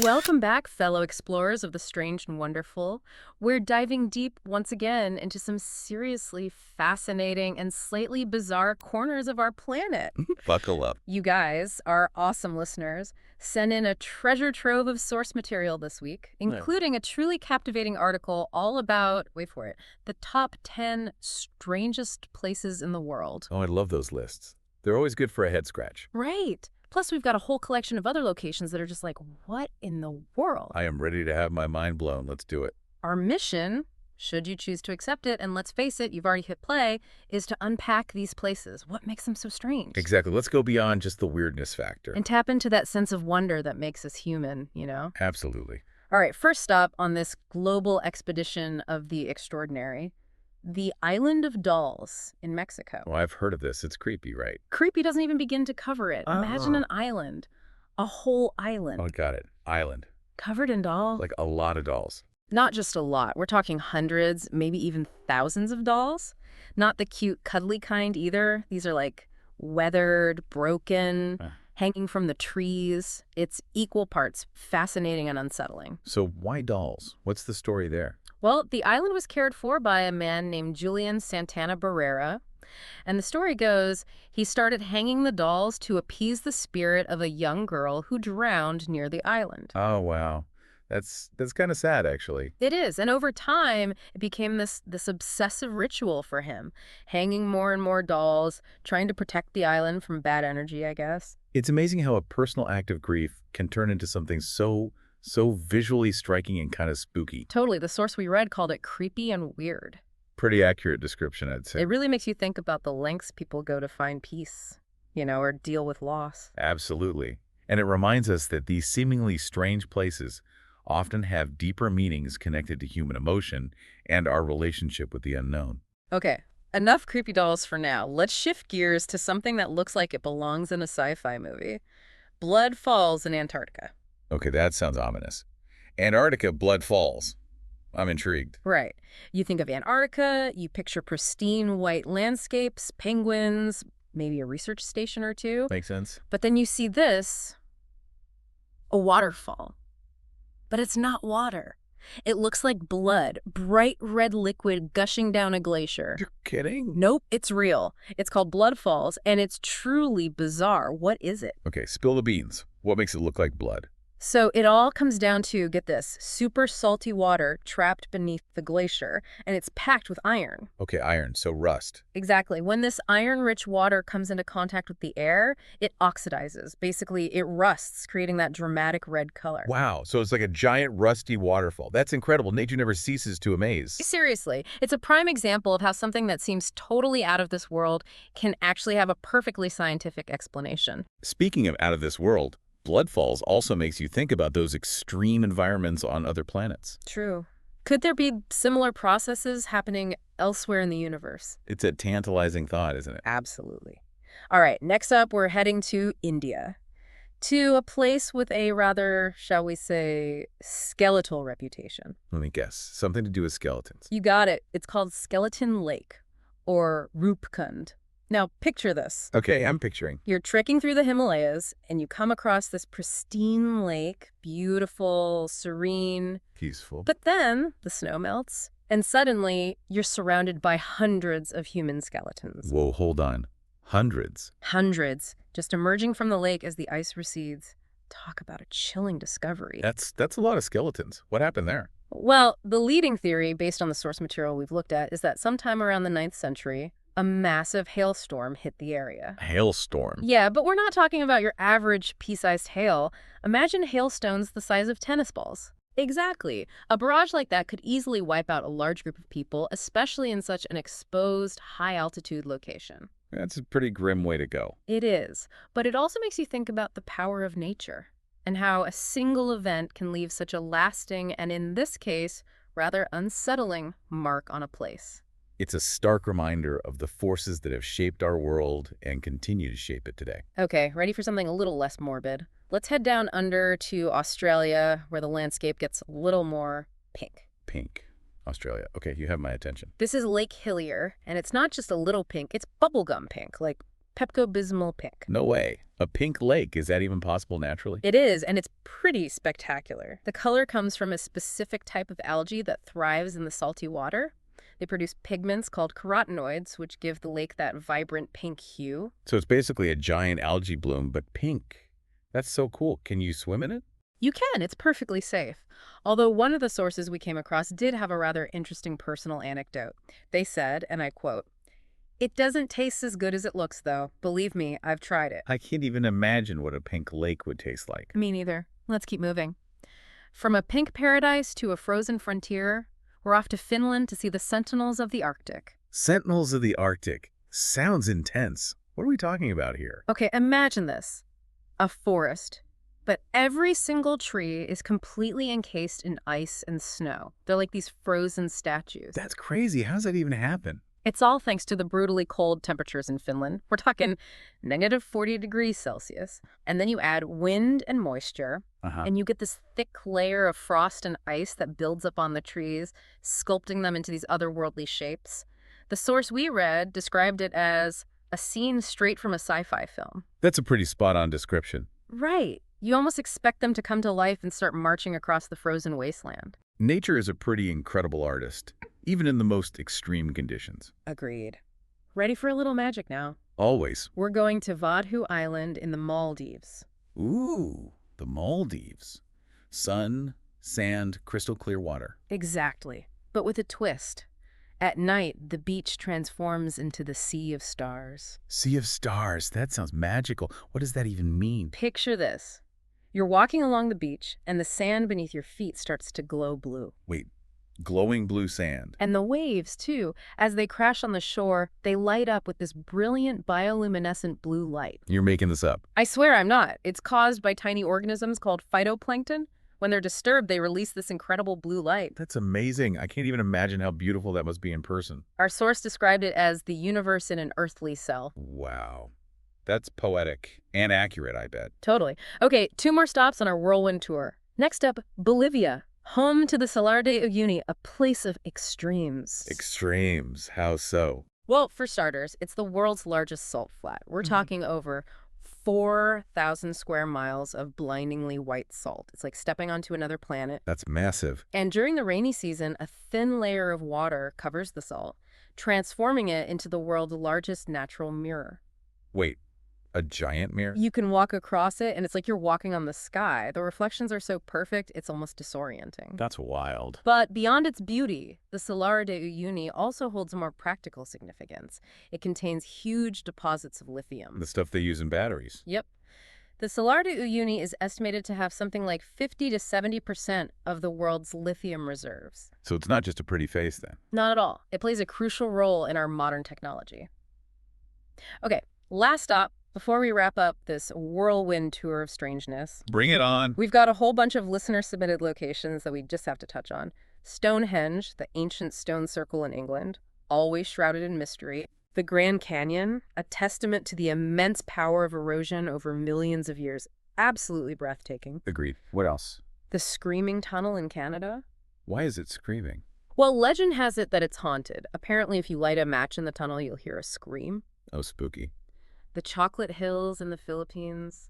Welcome back, fellow explorers of the strange and wonderful. We're diving deep once again into some seriously fascinating and slightly bizarre corners of our planet. Buckle up. You guys, our awesome listeners, sent in a treasure trove of source material this week, Yeah. including a truly captivating article all about, wait for it, the top 10 strangest places in the world. Oh, I love those lists. They're always good for a head scratch. Right. Plus, we've got a whole collection of other locations that are just like, what in the world? I am ready to have my mind blown. Let's do it. Our mission, should you choose to accept it, and let's face it, you've already hit play, is to unpack these places. What makes them so strange? Exactly. Let's go beyond just the weirdness factor. And tap into that sense of wonder that makes us human, you know? Absolutely. All right, first stop on this global expedition of the extraordinary, the Island of Dolls in Mexico. Oh, I've heard of this. It's creepy, right? Creepy doesn't even begin to cover it. Imagine Oh. an island, a whole island, Oh, got it. Island. covered in dolls. Like a lot of dolls. Not just a lot. We're talking hundreds, maybe even thousands of dolls. Not the cute, cuddly kind either. These are like weathered, broken, Huh. hanging from the trees. It's equal parts fascinating and unsettling. So why dolls? What's the story there? Well, the island was cared for by a man named Julian Santana Barrera. And the story goes, he started hanging the dolls to appease the spirit of a young girl who drowned near the island. Oh, wow. That's kind of sad, actually. It is. And over time, it became this obsessive ritual for him, hanging more and more dolls, trying to protect the island from bad energy, I guess. It's amazing how a personal act of grief can turn into something so visually striking and kind of spooky. Totally. The source we read called it creepy and weird. Pretty accurate description, I'd say. It really makes you think about the lengths people go to find peace, or deal with loss. Absolutely. And it reminds us that these seemingly strange places often have deeper meanings connected to human emotion and our relationship with the unknown. Okay, enough creepy dolls for now. Let's shift gears to something that looks like it belongs in a sci-fi movie. Blood Falls in Antarctica. Okay, that sounds ominous. Antarctica, Blood Falls. I'm intrigued. Right. You think of Antarctica, you picture pristine white landscapes, penguins, maybe a research station or two. Make sense? But then you see this, a waterfall. But it's not water. It looks like blood, bright red liquid gushing down a glacier. You're kidding? Nope, it's real. It's called Blood Falls, and it's truly bizarre. What is it? Okay, spill the beans. What makes it look like blood? So it all comes down to, get this, super salty water trapped beneath the glacier, and it's packed with iron. Okay, iron, so rust. Exactly. When this iron-rich water comes into contact with the air, it oxidizes. Basically, it rusts, creating that dramatic red color. Wow, so it's like a giant rusty waterfall. That's incredible. Nature never ceases to amaze. Seriously, it's a prime example of how something that seems totally out of this world can actually have a perfectly scientific explanation. Speaking of out of this world, Blood Falls also makes you think about those extreme environments on other planets. True. Could there be similar processes happening elsewhere in the universe? It's a tantalizing thought, isn't it? Absolutely. All right, next up, we're heading to India, to a place with a rather, shall we say, skeletal reputation. Let me guess. Something to do with skeletons. You got it. It's called Skeleton Lake, or Rupkund. Now, picture this. Okay, I'm picturing. You're trekking through the Himalayas, and you come across this pristine lake, beautiful, serene. Peaceful. But then the snow melts, and suddenly you're surrounded by hundreds of human skeletons. Whoa, hold on. Hundreds. Hundreds, just emerging from the lake as the ice recedes. Talk about a chilling discovery. That's a lot of skeletons. What happened there? Well, the leading theory, based on the source material we've looked at, is that sometime around the 9th century, a massive hailstorm hit the area. Hailstorm. Yeah, but we're not talking about your average pea-sized hail. Imagine hailstones the size of tennis balls. Exactly. A barrage like that could easily wipe out a large group of people, especially in such an exposed, high-altitude location. That's a pretty grim way to go. It is, but it also makes you think about the power of nature and how a single event can leave such a lasting and, in this case, rather unsettling mark on a place. It's a stark reminder of the forces that have shaped our world and continue to shape it today. Okay, ready for something a little less morbid? Let's head down under to Australia, where the landscape gets a little more pink. Pink. Australia. Okay, you have my attention. This is Lake Hillier, and it's not just a little pink, it's bubblegum pink, like Pepto-Bismol pink. No way. A pink lake. Is that even possible naturally? It is, and it's pretty spectacular. The color comes from a specific type of algae that thrives in the salty water. They produce pigments called carotenoids, which give the lake that vibrant pink hue. So it's basically a giant algae bloom, but pink. That's so cool. Can you swim in it? You can, it's perfectly safe. Although one of the sources we came across did have a rather interesting personal anecdote. They said, and I quote, "It doesn't taste as good as it looks, though. Believe me, I've tried it." I can't even imagine what a pink lake would taste like. Me neither. Let's keep moving. From a pink paradise to a frozen frontier, we're off to Finland to see the sentinels of the Arctic. Sentinels of the Arctic. Sounds intense. What are we talking about here? Okay, imagine this. A forest. But every single tree is completely encased in ice and snow. They're like these frozen statues. That's crazy. How does that even happen? It's all thanks to the brutally cold temperatures in Finland. We're talking negative 40 degrees Celsius. And then you add wind and moisture, and you get this thick layer of frost and ice that builds up on the trees, sculpting them into these otherworldly shapes. The source we read described it as a scene straight from a sci-fi film. That's a pretty spot-on description. Right. You almost expect them to come to life and start marching across the frozen wasteland. Nature is a pretty incredible artist, even in the most extreme conditions. Agreed. Ready for a little magic now. Always. We're going to Vadhu Island in the Maldives. Ooh, the Maldives. Sun, sand, crystal clear water. Exactly. But with a twist. At night, the beach transforms into the Sea of Stars. Sea of Stars. That sounds magical. What does that even mean? Picture this. You're walking along the beach, and the sand beneath your feet starts to glow blue. Wait, glowing blue sand. And the waves, too, as they crash on the shore, they light up with this brilliant bioluminescent blue light. You're making this up. I swear I'm not. It's caused by tiny organisms called phytoplankton. When they're disturbed, they release this incredible blue light. That's amazing. I can't even imagine how beautiful that must be in person. Our source described it as the universe in an earthly cell. Wow. That's poetic and accurate, I bet. Totally. Okay, 2 more stops on our whirlwind tour. Next up, Bolivia, home to the Salar de Uyuni, a place of extremes. Extremes. How so? Well, for starters, it's the world's largest salt flat. We're talking over 4,000 square miles of blindingly white salt. It's like stepping onto another planet. That's massive. And during the rainy season, a thin layer of water covers the salt, transforming it into the world's largest natural mirror. Wait, a giant mirror? You can walk across it, and it's like you're walking on the sky. The reflections are so perfect, it's almost disorienting. That's wild. But beyond its beauty, the Salar de Uyuni also holds a more practical significance. It contains huge deposits of lithium. The stuff they use in batteries. Yep. The Salar de Uyuni is estimated to have something like 50 to 70% of the world's lithium reserves. So it's not just a pretty face then. Not at all. It plays a crucial role in our modern technology. Okay, last stop. Before we wrap up this whirlwind tour of strangeness, Bring it on. we've got a whole bunch of listener-submitted locations that we just have to touch on. Stonehenge, the ancient stone circle in England, always shrouded in mystery. The Grand Canyon, a testament to the immense power of erosion over millions of years. Absolutely breathtaking. Agreed. What else? The Screaming Tunnel in Canada. Why is it screaming? Well, legend has it that it's haunted. Apparently, if you light a match in the tunnel, you'll hear a scream. Oh, spooky. The Chocolate Hills in the Philippines.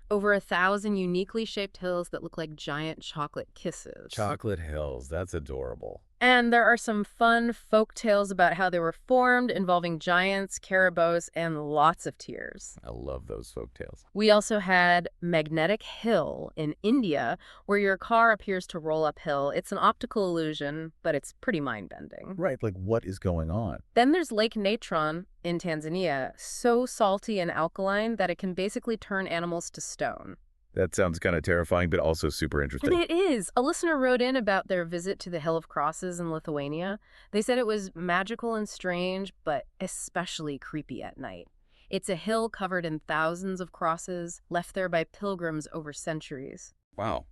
Over 1,000 uniquely shaped hills that look like giant chocolate kisses. Chocolate Hills. That's adorable. And there are some fun folk tales about how they were formed, involving giants, caribous, and lots of tears. I love those folktales. We also had Magnetic Hill in India, where your car appears to roll uphill. It's an optical illusion, but it's pretty mind-bending. Right, like what is going on? Then there's Lake Natron in Tanzania, so salty and alkaline that it can basically turn animals to stone. That sounds kind of terrifying, but also super interesting. And it is. A listener wrote in about their visit to the Hill of Crosses in Lithuania. They said it was magical and strange, but especially creepy at night. It's a hill covered in thousands of crosses, left there by pilgrims over centuries. Wow.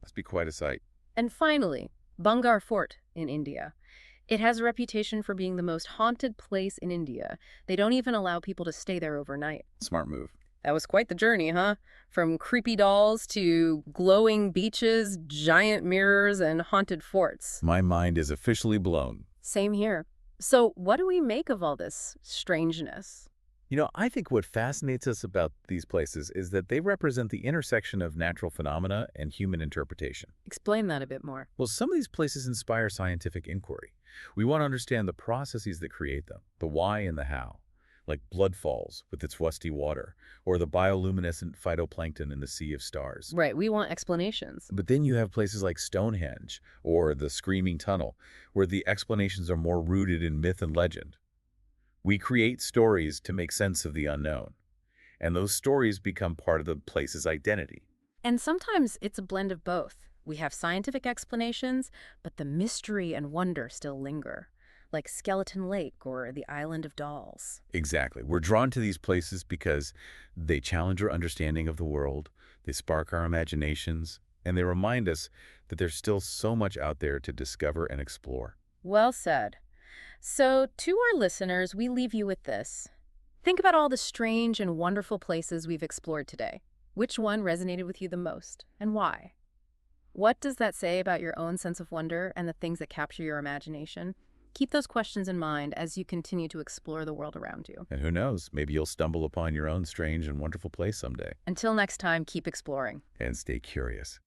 Must be quite a sight. And finally, Bangar Fort in India. It has a reputation for being the most haunted place in India. They don't even allow people to stay there overnight. Smart move. That was quite the journey, huh? From creepy dolls to glowing beaches, giant mirrors, and haunted forts. My mind is officially blown. Same here. So what do we make of all this strangeness? I think what fascinates us about these places is that they represent the intersection of natural phenomena and human interpretation. Explain that a bit more. Well, some of these places inspire scientific inquiry. We want to understand the processes that create them, the why and the how, like blood falls with its rusty water, or the bioluminescent phytoplankton in the sea of stars. Right, we want explanations. But then you have places like Stonehenge or the Screaming Tunnel, where the explanations are more rooted in myth and legend. We create stories to make sense of the unknown, and those stories become part of the place's identity. And sometimes it's a blend of both. We have scientific explanations, but the mystery and wonder still linger, like Skeleton Lake or the Island of Dolls. Exactly. We're drawn to these places because they challenge our understanding of the world, they spark our imaginations, and they remind us that there's still so much out there to discover and explore. Well said. So, to our listeners, we leave you with this. Think about all the strange and wonderful places we've explored today. Which one resonated with you the most, and why? What does that say about your own sense of wonder and the things that capture your imagination? Keep those questions in mind as you continue to explore the world around you. And who knows, maybe you'll stumble upon your own strange and wonderful place someday. Until next time, keep exploring. And stay curious.